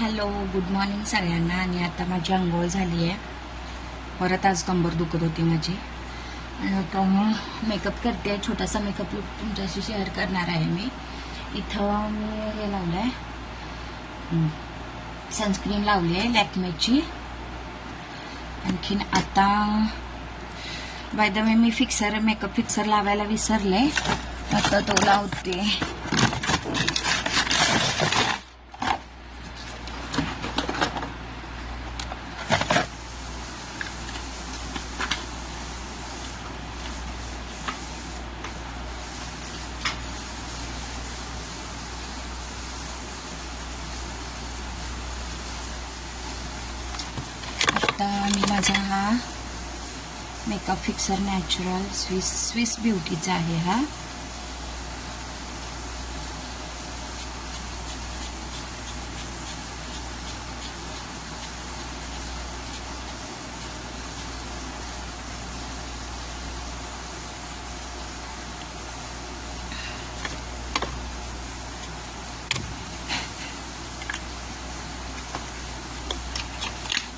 Hello, good morning सगळ्यांना. आणि आता माझी आंघोळ झाली आहे. परत आज कंबर दुखत होती माझी. आणि आता मी मेकअप करते. छोटासा मेकअप लुक तुमच्याशी शेअर करणार आहे मी. इथं मी हे लावलं आहे, सनस्क्रीन लावली आहे लॅक्मेची. आणखीन आता by the way me makeup fixer लावायला विसरले. आता तो लावते. आता मी माझा हा मेकअप फिक्सर नॅचरल स्विस ब्युटीचा आहे हा.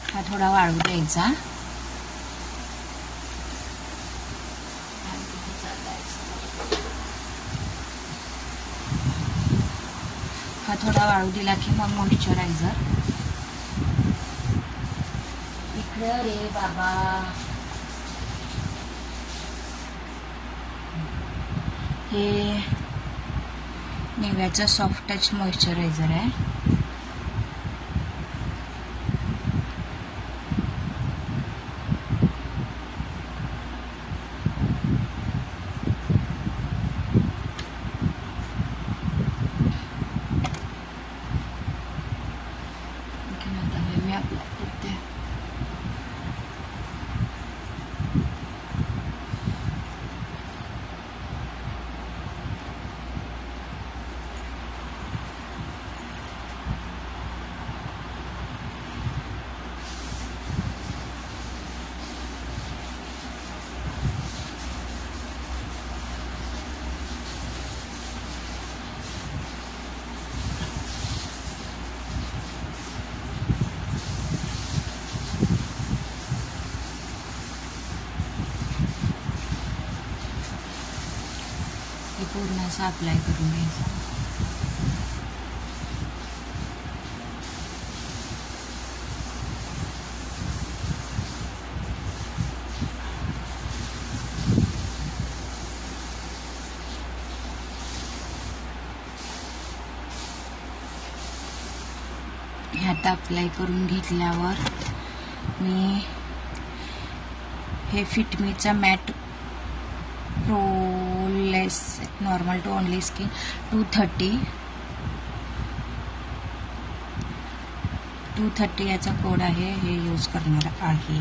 हा थोडा वाळू द्यायचा. हा थोडा वाळू दिला की मग मॉइश्चरायझर. इकडे रे बाबा. हे निव्याचं सॉफ्ट टच मॉइश्चरायझर आहे. मी अप्लाय करते. हे पूर्ण असं अप्लाय करून घ्यायचं. ह्यात अप्लाय करून घेतल्यावर मी हे फिटमीचा मॅट प्रोलेस नॉर्मल टू ओनली स्किन 230 याचा कोड आहे, हे यूज करणार आहे.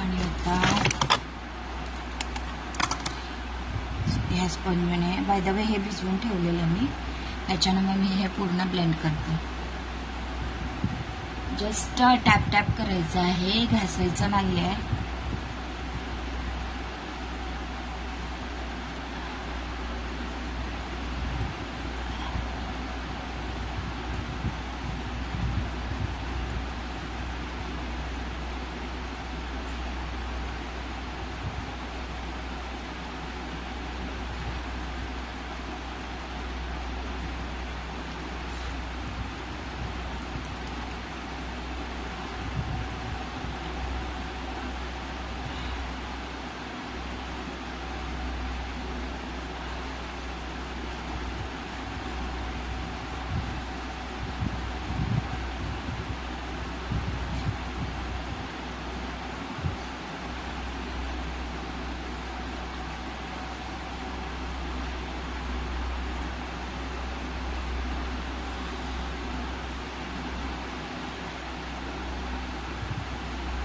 आणि आता ह्या स्पंजने बाय द वे हे भिजवून ठेवलेलं मी. त्याच्यानं मग मी हे पूर्ण ब्लेंड करते. जस्ट टॅप टॅप करायचं आहे, घासायचं नाही आहे.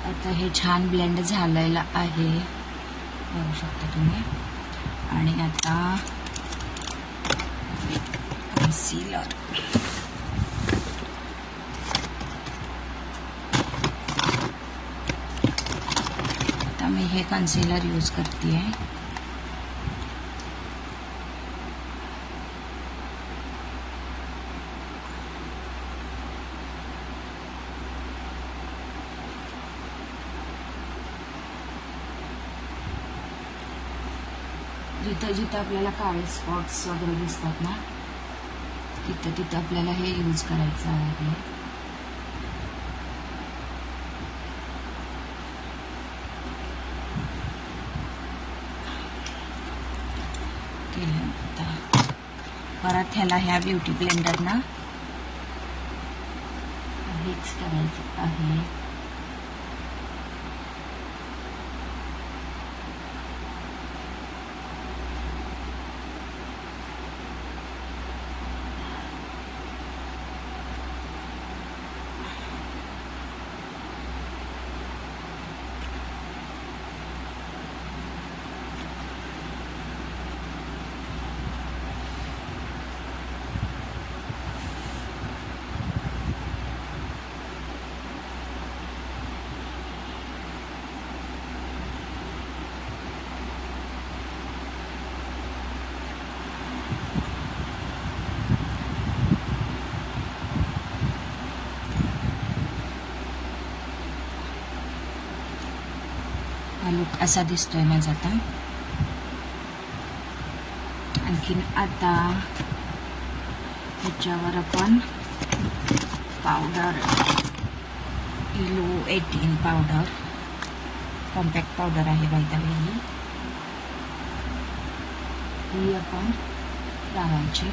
आता हे छान ब्लेंड झालेलं आहे, बघू शकता तुम्ही. आणि आता कन्सीलर, आता मी हे कन्सीलर यूज करते आहे. जिथं जिथं आपल्याला काळे स्पॉट्स वगैरे दिसतात ना, तिथं तिथं आपल्याला हे यूज करायचं आहे. केल्यानंतर परत ह्याला ह्या ब्युटी ब्लेंडर ना मिक्स करायचं आहे. हा लुक असा दिसतोय माझा आता. आणखीन आता ह्याच्यावर आपण पावडर, इलो 18 पावडर, कॉम्पॅक्ट पावडर आहे बाय द वे, ही आपण लावायची.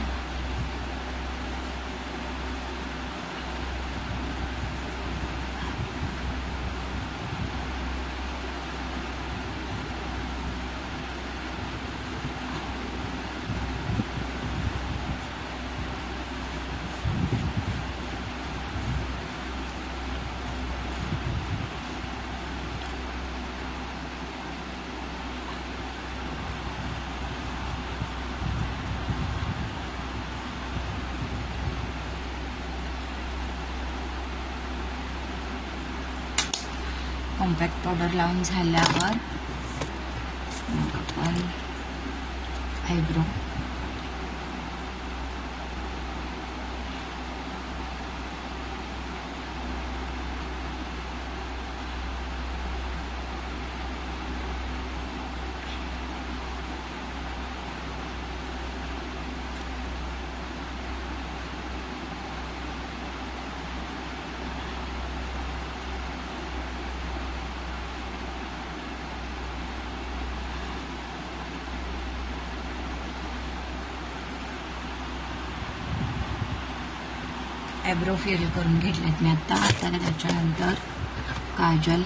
कॉम्पॅक्ट पावडर लावून झाल्यावर मग आपण आयब्रो, आयब्रो फिल करून घेतलेत मी आता. त्याच्यानंतर काजल,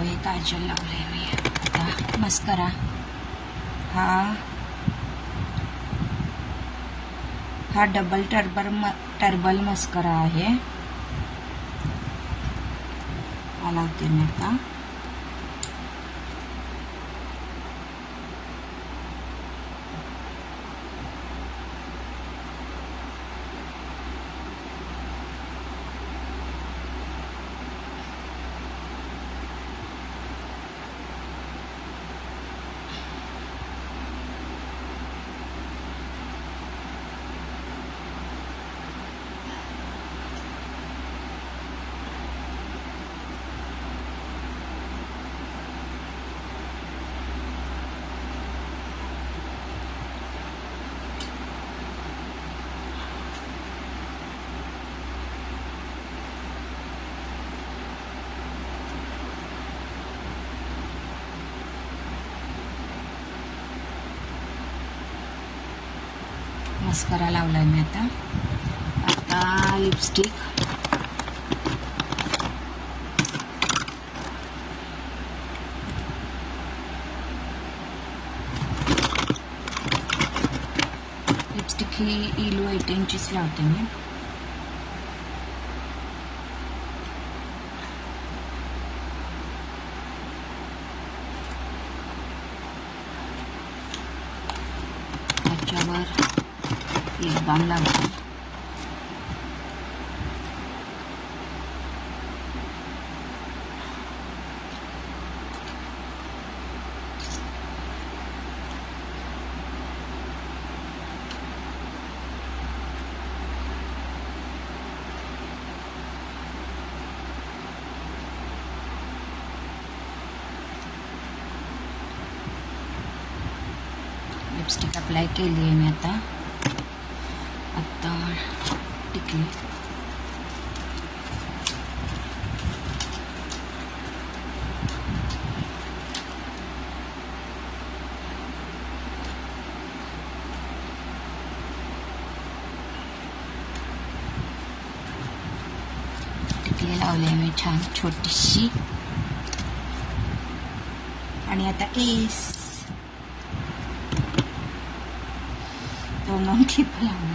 हे काजल लावले मी. आता मस्करा, हा डबल टर्बल मस्करा आहे, हा लावते मी आता. मस्करा लावलाय मी आता लिपस्टिक. लिपस्टिक ही इलो 18चीच लावते मी. त्याच्यावर लिप बाम लावते. लिपस्टिक अप्लाय केली आहे मी आता टिकली. टिकली लावली आहे मी छान छोटीशी. आणि आता केस 2 टिप लावली.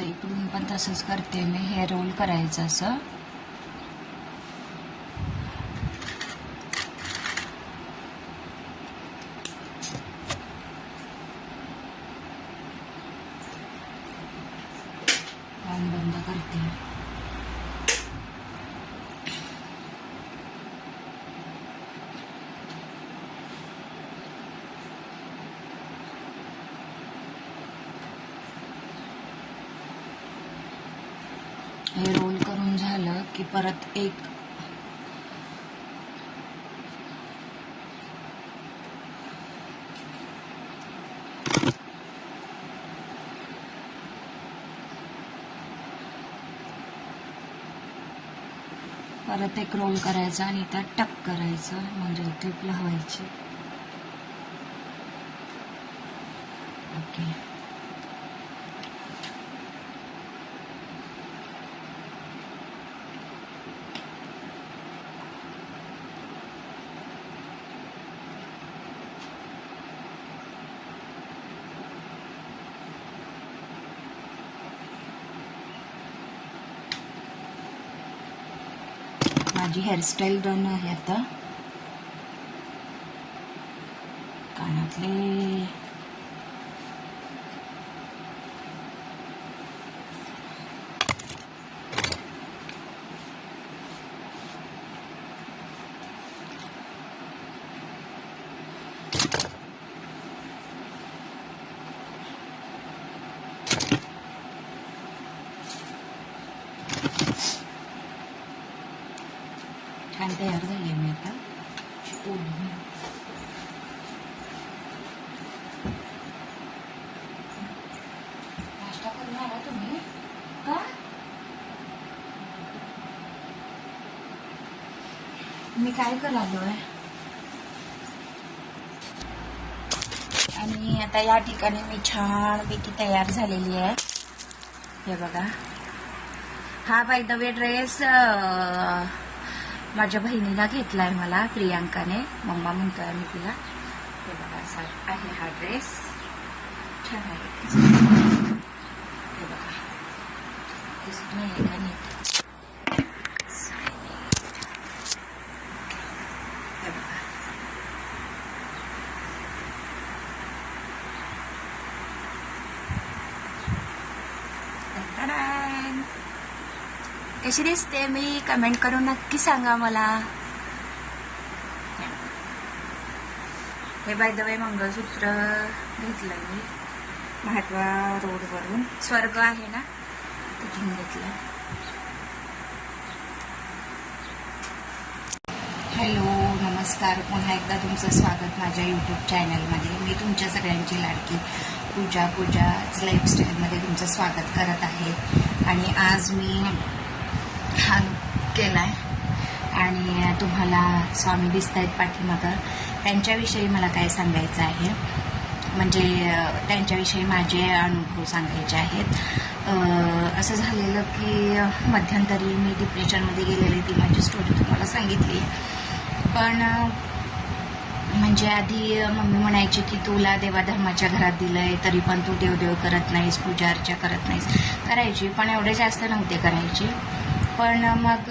इकडून पण तसंच करते मी. हे रोल करायचं असं. बंद करते. हे रोल करून झालं की परत एक परत एक रोल करायचा आणि त्यात टक करायचं, म्हणजे क्लिप लावायची. ओके. माझी हेअरस्टाईल डन आहे. आता कानातले छान तयार झाली आहे. मी आता नाश्ता करून आला तुम्ही का? मी काय करालोय. आणि आता या ठिकाणी मी छानपैकी तयार झालेली आहे. हे बघा, हा बाय द वे ड्रेस माझ्या बहिणीला घेतलाय मला, प्रियांकाने. मम्मा म्हणतोय मी तिला. हे बघा, असा आहे हा ड्रेस. छान आहे. हे बघा, दिसत नाही का नीट? हे बघा, कशी दिसते मी? कमेंट करून नक्की सांगा मला. हे बाय द वे मंगळसूत्र घेतलंय मी महाटवा रोडवरून. स्वर्ग आहे ना, तिथून घेतलं. हॅलो, नमस्कार. पुन्हा एकदा तुमचं स्वागत माझ्या यूट्यूब चॅनलमध्ये. मी तुमच्या सगळ्यांची लाडकी पूजाच लाईफस्टाईलमध्ये तुमचं स्वागत करत आहे. आणि आज मी हा केलाय आणि तुम्हाला स्वामी दिसत आहेत पाठीमागं. त्यांच्याविषयी मला काय सांगायचं आहे, म्हणजे त्यांच्याविषयी माझे अनुभव सांगायचे आहेत. असं झालेलं की मध्यंतरी मी डिप्रेशनमध्ये गेलेली, ती माझी स्टोरी तुम्हाला सांगितली. पण म्हणजे आधी मम्मी म्हणायची की तुला देवाधर्माच्या घरात दिलंय तरी पण तू देवदेव करत नाहीस, पूजा अर्चा करत नाहीस. करायची, पण एवढे जास्त नव्हते करायची. पण मग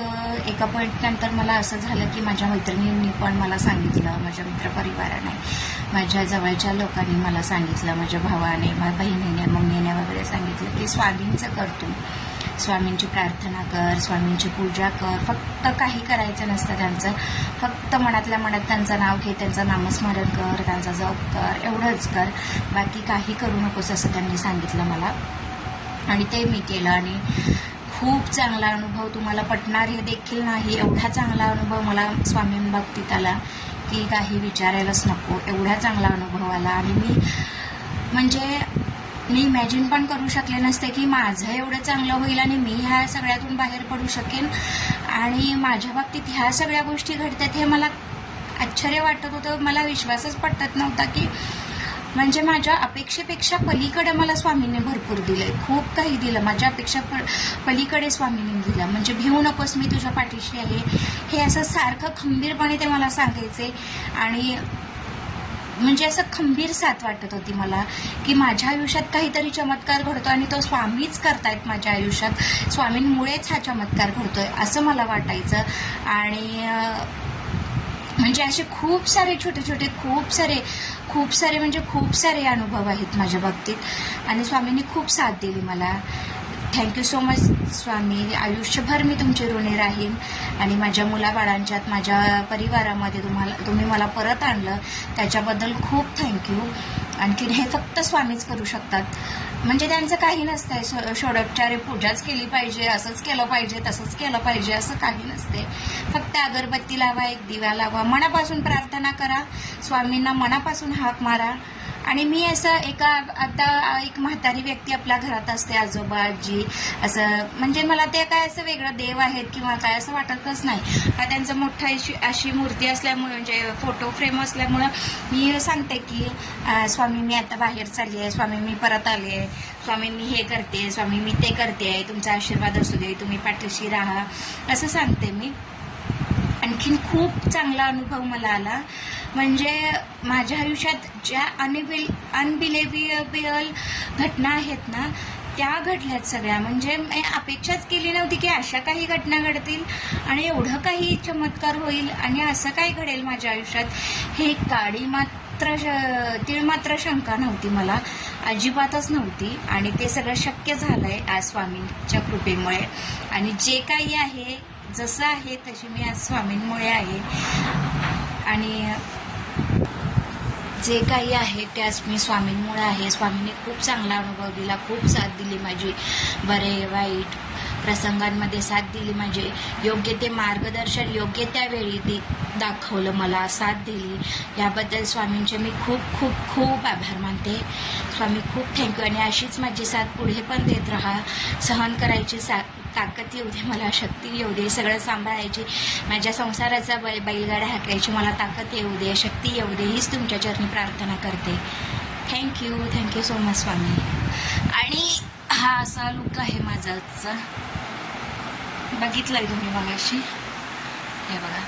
एका पॉईंट नंतर मला असं झालं की माझ्या मैत्रिणींनी पण मला सांगितलं, माझ्या मित्रपरिवाराने, माझ्या जवळच्या लोकांनी मला सांगितलं, माझ्या भावाने, माझ्या बहिणीने, मम्मीने वगैरे सांगितलं की स्वामींचं कर तू, स्वामींची प्रार्थना कर, स्वामींची पूजा कर. फक्त काही करायचं नसतं त्यांचं, फक्त मनातल्या मनात त्यांचं नाव घे, त्यांचं नामस्मरण कर, त्यांचा जप कर, एवढंच कर, बाकी काही करू नकोस असं त्यांनी सांगितलं मला. आणि ते मी केलं आणि खूप चांगला अनुभव, तुम्हाला पटणार हे देखील नाही, एवढा चांगला अनुभव मला स्वामींबाबतीत आला की काही विचारायलाच नको. एवढा चांगला अनुभव आला आणि मी इमॅजिन पण करू शकले नसते की माझं एवढं चांगलं होईल आणि मी ह्या सगळ्यातून बाहेर पडू शकेन आणि माझ्या बाबतीत ह्या सगळ्या गोष्टी घडतात हे मला आश्चर्य वाटत होतं. मला विश्वासच पटत नव्हता की म्हणजे माझ्या अपेक्षेपेक्षा पलीकडे मला स्वामींनी भरपूर दिलंय, खूप काही दिलं. माझ्या अपेक्षा पलीकडे स्वामींनी दिलं. म्हणजे भिवू नकोस, मी तुझ्या पाठीशी आहे, हे असं सारखं खंबीरपणे ते मला सांगायचे. आणि म्हणजे असं खंबीर साथ वाटत होती मला की माझ्या आयुष्यात काहीतरी चमत्कार घडतो आणि तो स्वामीच करतायत माझ्या आयुष्यात, स्वामींमुळेच हा चमत्कार घडतोय असं मला वाटायचं. आणि म्हणजे असे खूप सारे छोटे छोटे खूप सारे अनुभव आहेत माझ्या बाबतीत आणि स्वामींनी खूप साथ दिली मला. थँक्यू सो मच स्वामी. आयुष्यभर मी तुमचे ऋणी राहीन आणि माझ्या मुलाबाळांच्यात, माझ्या परिवारामध्ये तुम्ही मला परत आणलं त्याच्याबद्दल खूप थँक्यू. आणखीन हे फक्त स्वामीच करू शकतात. म्हणजे त्यांचं काही नसतंय षोडोपचारे पूजाच केली पाहिजे, असंच केलं पाहिजे, तसंच केलं पाहिजे, असं काही नसते. फक्त अगरबत्ती लावा, एक दिवा लावा, मनापासून प्रार्थना करा, स्वामींना मनापासून हाक मारा आणि मी असं आता एक म्हातारी व्यक्ती आपल्या घरात असते, आजोबा आजी, असं म्हणजे मला ते काय असं वेगळं देव आहेत किंवा काय असं वाटतच नाही. त्यांचं मोठा अशी मूर्ती असल्यामुळे, म्हणजे फोटो फ्रेम असल्यामुळं मी सांगते की स्वामी मी आता बाहेर चालली आहे, स्वामी मी परत आले, स्वामी मी हे करते, स्वामी मी ते करते, तुमचा आशीर्वाद असू दे, तुम्ही पाठीशी राहा, असं सांगते मी. आणखीन खूप चांगला अनुभव मला आला. म्हणजे माझ्या आयुष्यात ज्या अनबिलेव्हेबल घटना आहेत ना, त्या घडल्यात सगळ्या. म्हणजे मी अपेक्षाच केली नव्हती की अशा काही घटना घडतील आणि एवढं काही चमत्कार होईल आणि असं काही घडेल माझ्या आयुष्यात, हे काडी तीळ मात्र शंका नव्हती मला, अजिबातच नव्हती. आणि ते सगळं शक्य झालंय आज स्वामींच्या कृपेमुळे. आणि जे काही आहे, जसं आहे तशी मी आज स्वामींमुळे आहे. आणि जे काही आहे ते आज मी स्वामींमुळे आहे. स्वामींनी खूप चांगला अनुभव दिला, खूप साथ दिली माझी, बरे वाईट प्रसंगांमध्ये साथ दिली माझे, योग्य ते मार्गदर्शन योग्य त्या वेळी ते दाखवलं, मला साथ दिली. याबद्दल स्वामींचे मी खूप खूप खूप आभार मानते. स्वामी खूप थँक्यू. आणि अशीच माझी साथ पुढे पण देत राहा. सहन करायची ताकद येऊ दे मला, शक्ती येऊ दे, सगळं सांभाळायची, माझ्या संसाराचा बैलगाड्या हाकायची मला ताकद येऊ दे, शक्ती येऊ दे, हीच तुमच्या चरणी प्रार्थना करते. थँक्यू सो मच स्वामी. आणि हा असा लुक आहे माझा आजचा, बघितलंय तुम्ही मगाशी, हे बघा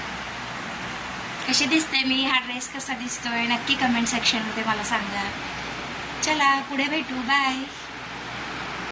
कशी दिसते मी, हा ड्रेस कसा दिसतोय नक्की कमेंट सेक्शनमध्ये मला सांगा. चला पुढे भेटू, बाय.